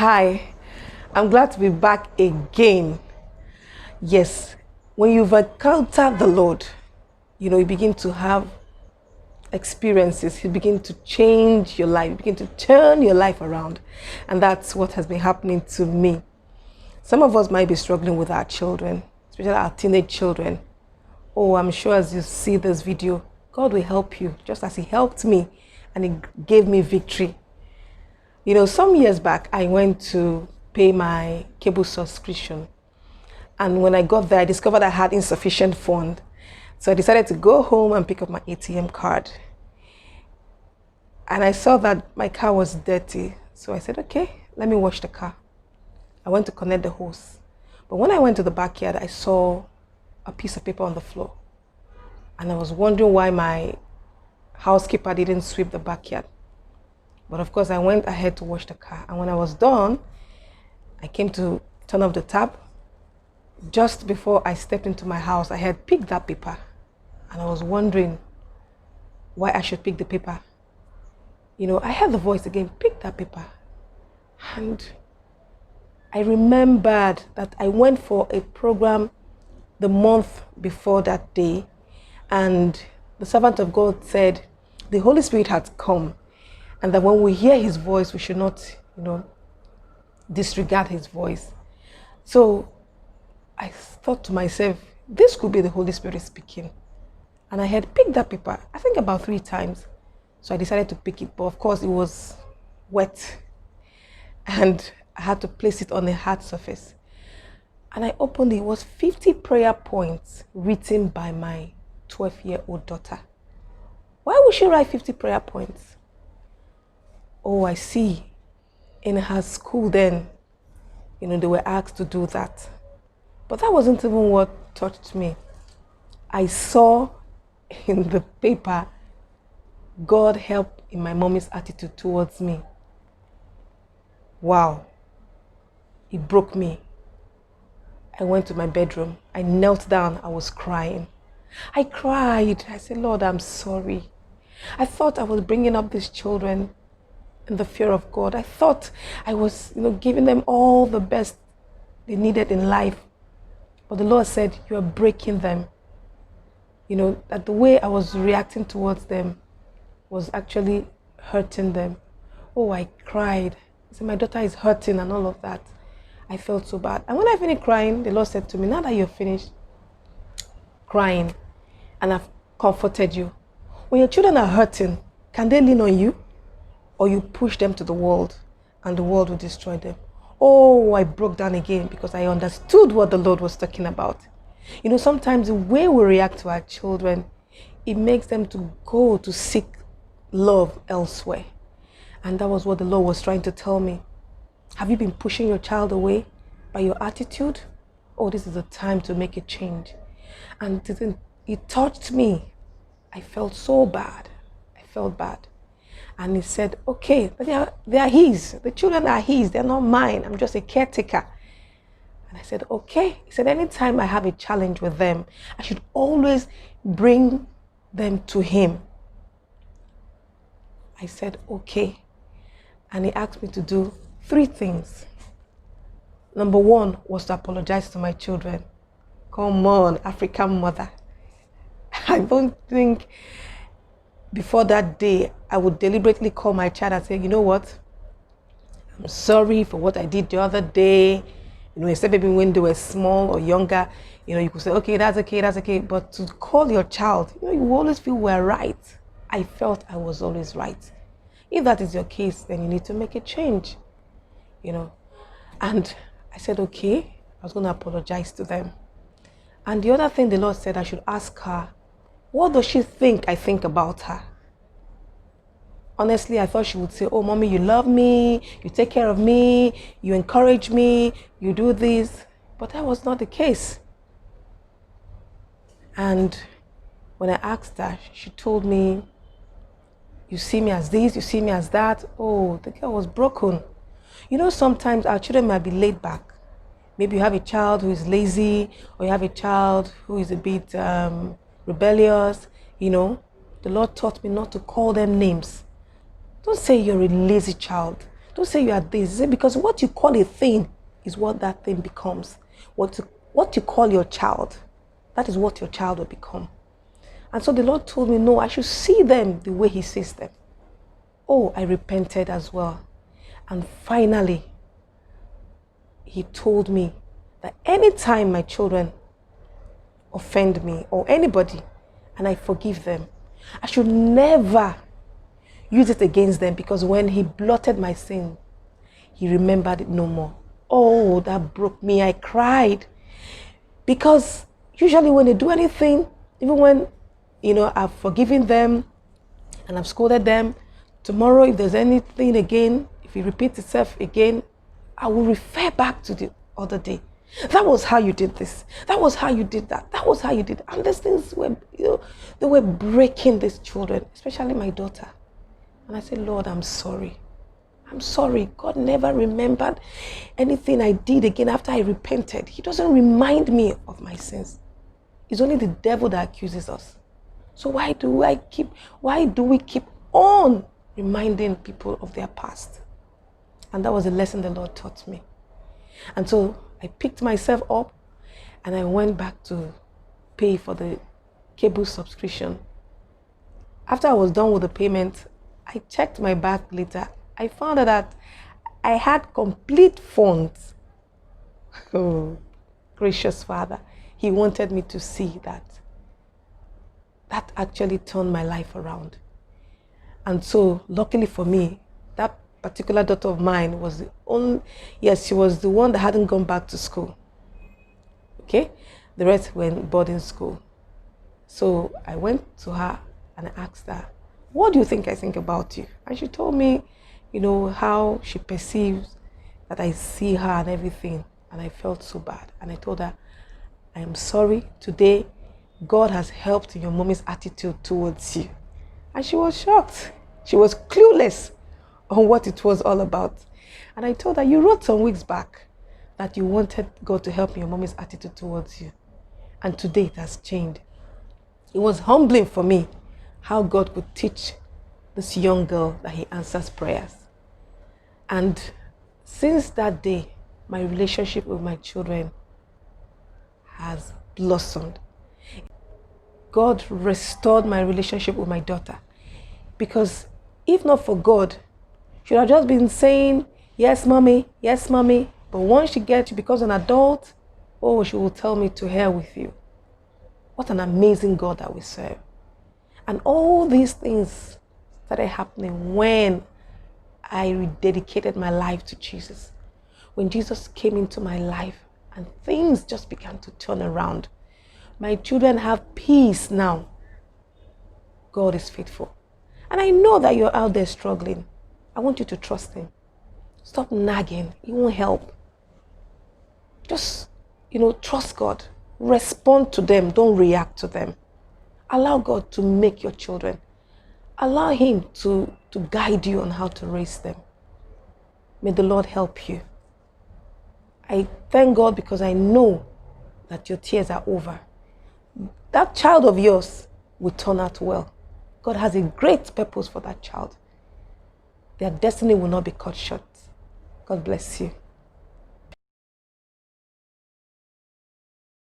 Hi, I'm glad to be back again. Yes, when you've encountered the Lord, you begin to have experiences. You begin to change your life, you begin to turn your life around. And that's what has been happening to me. Some of us might be struggling with our children, especially our teenage children. Oh, I'm sure as you see this video, God will help you, just as He helped me and He gave me victory. Some years back, I went to pay my cable subscription. And when I got there, I discovered I had insufficient fund. So I decided to go home and pick up my ATM card. And I saw that my car was dirty. So I said, okay, let me wash the car. I went to connect the hose. But when I went to the backyard, I saw a piece of paper on the floor. And I was wondering why my housekeeper didn't sweep the backyard. But of course, I went ahead to wash the car. And when I was done, I came to turn off the tap. Just before I stepped into my house, I had picked that paper. And I was wondering why I should pick the paper. I heard the voice again, pick that paper. And I remembered that I went for a program the month before that day. And the servant of God said, the Holy Spirit had come. And that when we hear His voice, we should not, disregard His voice. So I thought to myself, this could be the Holy Spirit speaking. And I had picked that paper, I think about 3 times. So I decided to pick it, but of course it was wet. And I had to place it on a hard surface. And I opened it, it was 50 prayer points written by my 12-year-old daughter. Why would she write 50 prayer points? Oh, I see. In her school then, they were asked to do that. But that wasn't even what touched me. I saw in the paper, God help in my mommy's attitude towards me. Wow. It broke me. I went to my bedroom. I knelt down. I was crying. I cried. I said, Lord, I'm sorry. I thought I was bringing up these children in the fear of God. I thought I was, giving them all the best they needed in life. But the Lord said, you are breaking them. That the way I was reacting towards them was actually hurting them. Oh, I cried. I said, my daughter is hurting and all of that. I felt so bad. And when I finished crying, the Lord said to me, now that you're finished crying and I've comforted you, when your children are hurting, can they lean on you? Or you push them to the world and the world will destroy them? Oh, I broke down again because I understood what the Lord was talking about. Sometimes the way we react to our children, it makes them to go to seek love elsewhere. And that was what the Lord was trying to tell me. Have you been pushing your child away by your attitude? Oh, this is the time to make a change. And it touched me. I felt so bad. I felt bad. And He said, okay, they are His. The children are His. They're not mine. I'm just a caretaker. And I said, okay. He said, anytime I have a challenge with them, I should always bring them to Him. I said, okay. And He asked me to do 3 things. Number 1 was to apologize to my children. Come on, African mother. I don't think before that day, I would deliberately call my child and say, you know what? I'm sorry for what I did the other day. Instead maybe when they were small or younger, you could say, okay, that's okay, that's okay. But to call your child, you always feel we're right. I felt I was always right. If that is your case, then you need to make a change, And I said, okay, I was going to apologize to them. And the other thing the Lord said, I should ask her, what does she think I think about her? Honestly, I thought she would say, oh, mommy, you love me, you take care of me, you encourage me, you do this. But that was not the case. And when I asked her, she told me, you see me as this, you see me as that. Oh, the girl was broken. Sometimes our children might be laid back. Maybe you have a child who is lazy, or you have a child who is a bit rebellious. The Lord taught me not to call them names. Don't say you're a lazy child. Don't say you are this. Say, because what you call a thing is what that thing becomes. What you call your child, that is what your child will become. And so the Lord told me, no, I should see them the way He sees them. Oh, I repented as well. And finally, He told me that anytime my children offend me or anybody, and I forgive them, I should never use it against them, because when He blotted my sin, He remembered it no more. Oh, that broke me. I cried. Because usually when they do anything, even when, I've forgiven them and I've scolded them, tomorrow if there's anything again, if it repeats itself again, I will refer back to the other day. That was how you did this. That was how you did that. That was how you did it. And these things were, they were breaking these children, especially my daughter. And I said, Lord, I'm sorry. I'm sorry. God never remembered anything I did again after I repented. He doesn't remind me of my sins. It's only the devil that accuses us. So why do we keep on reminding people of their past? And that was a lesson the Lord taught me. And so I picked myself up and I went back to pay for the cable subscription. After I was done with the payment, I checked my bag later. I found out that I had complete funds. Oh, gracious Father. He wanted me to see that. That actually turned my life around. And so, luckily for me, that particular daughter of mine was the only, yes, she was the one that hadn't gone back to school. Okay? The rest were in boarding school. So I went to her and I asked her, what do you think I think about you? And she told me, how she perceives that I see her and everything. And I felt so bad. And I told her, I am sorry. Today, God has helped your mommy's attitude towards you. And she was shocked. She was clueless on what it was all about. And I told her, you wrote some weeks back that you wanted God to help your mommy's attitude towards you. And today it has changed. It was humbling for me how God could teach this young girl that He answers prayers. And since that day, my relationship with my children has blossomed. God restored my relationship with my daughter. Because if not for God, she would have just been saying, yes, mommy, yes, mommy. But once she becomes an adult, oh, she will tell me, to hell with you. What an amazing God that we serve. And all these things started happening when I rededicated my life to Jesus. When Jesus came into my life and things just began to turn around. My children have peace now. God is faithful. And I know that you're out there struggling. I want you to trust Him. Stop nagging. It won't help. Just, trust God. Respond to them. Don't react to them. Allow God to make your children. Allow Him to guide you on how to raise them. May the Lord help you. I thank God because I know that your tears are over. That child of yours will turn out well. God has a great purpose for that child. Their destiny will not be cut short. God bless you.